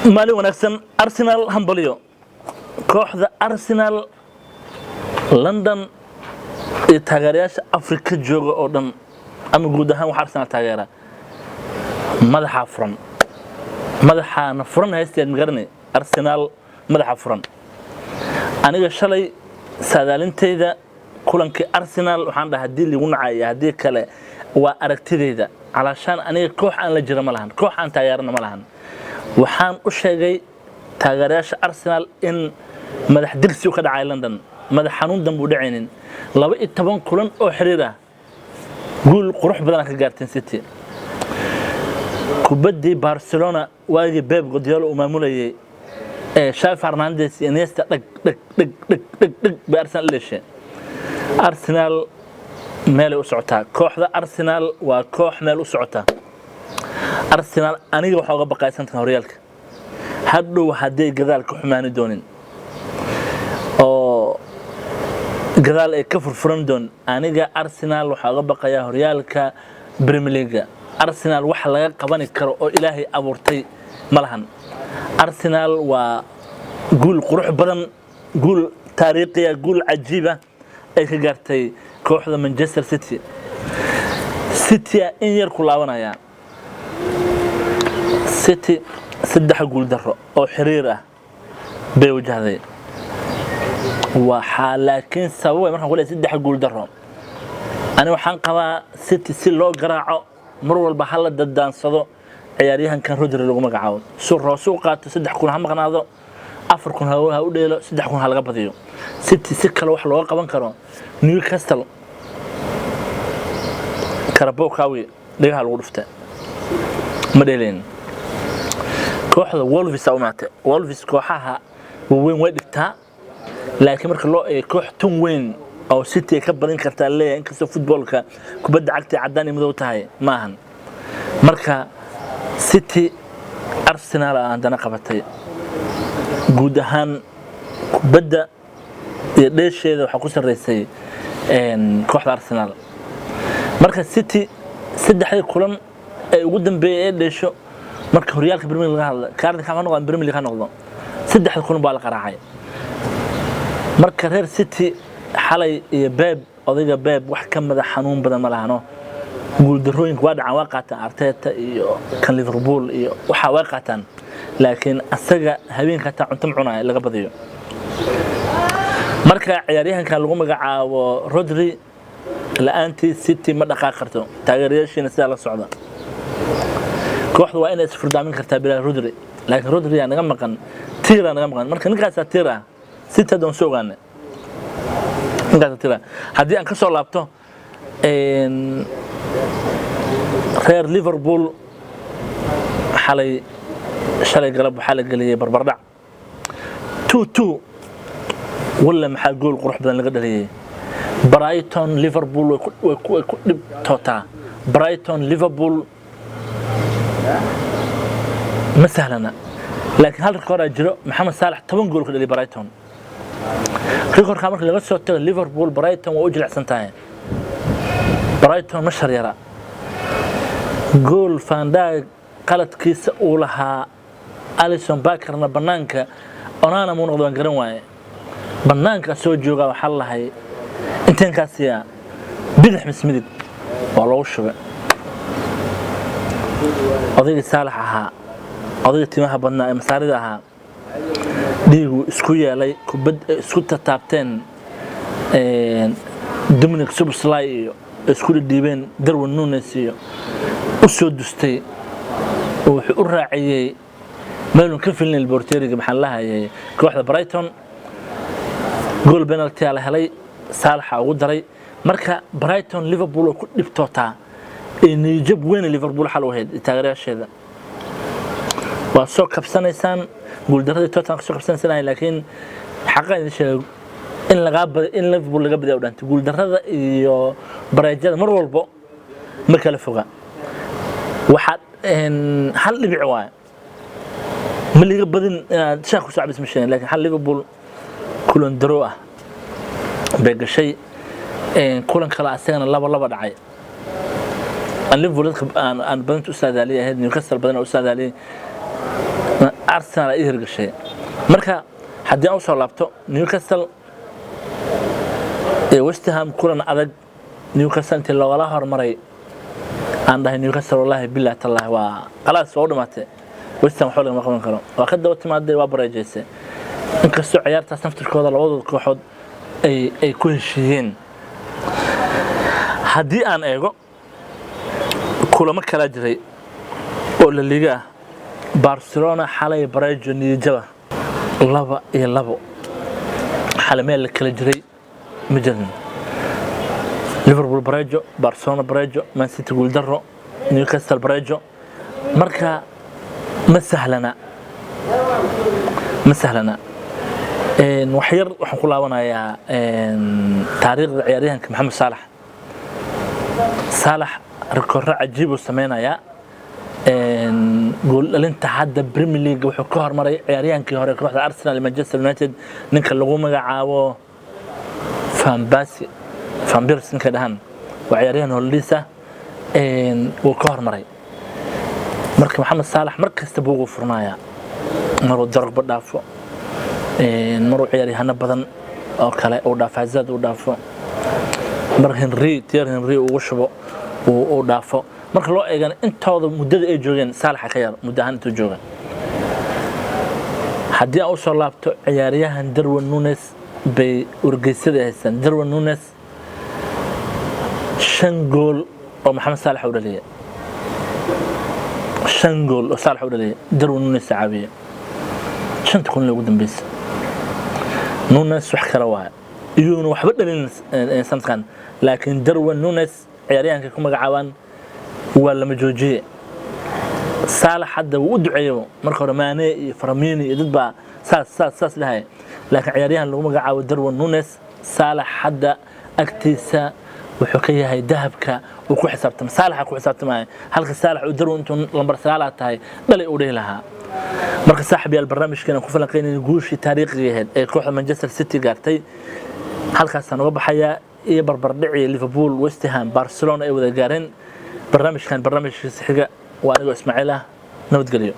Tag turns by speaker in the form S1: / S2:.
S1: مالي ونكسن أرسنال همبليو كوحدة أرسنال لندن تاgeerayaasha Afrika jooga oo dhan ama guud ahaan waxa Arsenal taageera madaxa furan haysteed magaranay Arsenal madaxa furan aniga shalay saadaalinteyda kulankii Arsenal waxaan dhahay hadii lagu nacay hadii kale waa aragtideyda calaashan aniga koox aan la jira ma lahan koox aan taageerana ma lahan waxaan u sheegay taageerayaasha Arsenal in madax dirsi ka dhacay London madax xanuun dambu dhacaynin 12 kulan oo xiriir ah guul qurux badan ka gaarteen City kubadii Barcelona waagi Pep Guardiola uu maamulayay Xavi Hernandez Iniesta dhig Arsenal leeshay Arsenal meel u socotaa kooxda Arsenal waa koox meel u socotaa Arsenal aniga waxa uga baqaysantaa horyaalka hadhow haday gadaal ka xumaani doonin oo gadaal ay ka furfuran doon aniga Arsenal waxa uga baqayaa horyaalka Premier League Arsenal waxa laga qaban karo oo Ilaahay abuurtay malahan Arsenal waa guul qurux badan guul taariikhiya guul cajiiba ay ka gaartay kooxda Manchester City in yar ku laabanaya City saddex guul daro oo xiriir ah bay wajahday waxa laakiin sababay markaan qolay saddex guul daro ani waxaan qabaa City si loo garaaco mar walba hal dadaansado ciyaaryahankan Rodri lagu magacaabo soo qaato saddex kun ha maqnaado afar kun ha u dheelo saddex kun ha laga badiyo City si kale wax loo qaban karo Newcastle Carabao Kawi dhigaha lagu dhuftay ma dheeleen kooxda Wolves kooxaha weyn way dhigtaa laakiin marka loo eego koox tun weyn oo City ka badan kartaa leeyahay in kasta footballka kubadda cagta cadaan iyo madow tahay maahan marka City Arsenal aandana qabatay guud ahaan kubadda iyo dheesheeda waxa ku sareysay kooxda Arsenal marka City saddexdii kulan ay ugu dambeeyay dheesho marka horyaalka Premier League laga hadlo kaarka ka noqon Premier League ka noqdo saddexda kulan baa la qaraacay marka reer City xalay iyo Pep odayga Pep wax ka madax xanuun badan ma lahano guul darooyinka waa dhacaan waa qaataan Arteta iyo kan Liverpool iyo waxa waa qaataan laakiin asaga habeenka ta cunto cunay laga badiyo marka ciyaaryahanka lagu magacaabo Rodri la'aanti City ma dhaqaaq karto taageerayaashiina sida la socda kooxdu waa inay isfurdaamin kartaa bilaa Rodri laakiin Rodri yaa naga maqan tira marka ninkaas tira City doon soo gaanay haddii aan ka soo laabto reer Liverpool shalay galab waxa la galiyay barbardhac 2-2 wala maxaa gool qurux badan laga dhaliyay Brighton Liverpool way ku dhibtootaa Brighton Liverpool ma sahlana laakiin hal record jiro Mohamed Salah 10 gool ka dhaliyay Brighton record marka laga soo tago Liverpool Brighton waa u jilicsan tahay Brighton ma sharyara gool Van Dijk qaladkiisa uu lahaa Alisson Becker-na banaanka onaana muu noqdo garan waaye banaanka soo jooga waxa lahay intaan kaasiya bidix mismidig oo loo shubay odayga Salah ahaa odayga timaha badnaa ee masaarida ahaa dhiigu isku yeelay kubad isku taabteen Dominic Szoboszlai iyo isku dhiibeen Darwin Núñez iyo u soo dustay wuxuu u raaciyay meelun ka filnay Porteriga maxaa la hayay kooxda Brighton goal penalty la helay Salah ugu daray marka Brighton Liverpool ku dhibtootaa in jab weyn Liverpool xal u heed taageerayaasheeda waa soo kabsanaysaan gool darada Tottenham soo kabsanaysaan laakiin xaqayn sheeg in Liverpool laga bidaw dhantay gool darada iyo bareejada mar walba ma kala foga waxa hal dhibic waa ma liga badin shaaq ku sacbis masheen laakiin hal Liverpool kulan daro ah beegashay kulan kala asagana laba dhacay Liverpool aan badan u saadaaliyay Newcastle badan u saadaaliyay Arsenal ay hirgashay marka haddii aan soo laabto Newcastle ee West Ham kulan adag Newcastle intii looga hormaray aan dhahay Newcastle wallahi billahi tallahi waa qalaas soo dhimatay West Ham xoolo ma qaban karo waa ka daba timaaday waa bareejeysay inkastoo ciyaartaas naftirkooda labadooda kooxood ay ku heshiiyeen haddii aan eego kulamo kala jiray oo la liga Barcelona xalay bareejo niyadjaba 2-2 xalay meel kala jiray مجرن ليفربول بريجو برشلونة بريجو مان سيتي جول درو نيوكاسل بريجو مركا مسهلنا وحير وحنقول وانا يا تاريخ عياريها كمحمد صالح ركور عجيب وسمينا يا قول انت حدا بريمير ليج وحو كهر مري عياريها كي هوري روح ارسنال لمانشستر يونايتد نينكا لوغو مغعاو فان بيرسن كدهان وعياريان هوليسا وكهر مري مركب محمد صالح مركز تبوغو فرنايا مرو درق بدافو مرو عياري هنا بدن او كلا او دافازاد او دافو مر تير هنري وشبو او دافو marka loo eegan intooda muddada ay joogeen Saalax ka yar muddahan intuu joogay haddii aan soo laabto ciyaaryahan Darwin Núñez bay urgeysada haysan Darwin Núñez 5 gool oo Maxamed Saalax u dhaliyay 5 gool oo Saalax u dhaliyay Darwin Núñez caawiye 5 kun ugu dambeysay Núñez wax kala waa iyuuna waxba dhalin sanadkan laakiin Darwin Núñez ciyaaryahanka ku magacaabaan ولا مجوجي صالح حدا ودعيو marka hore Maane iyo Firmino iyo dad ba saas lahay laakiin ciyaaryahan lagu magacaabo Darwin Núñez صالح حدا agtiisa wuxuu ka yahay dahabka uu ku xisaabtamo صالح ku xisaabtamay halka صالح uu Darwin intuu lambar 9 tahay dhalay u dheelaha marka saaxiibyaal barnaamijkeena ku falanqeynay guushii taariikhiga ee kooxda Manchester City gaartay halkaas aan uga baxaya iyo barbardhicii Liverpool West Ham Barcelona ay wada gaareen برنامج كان برنامج حقة وأنا اسماعيل نود قليل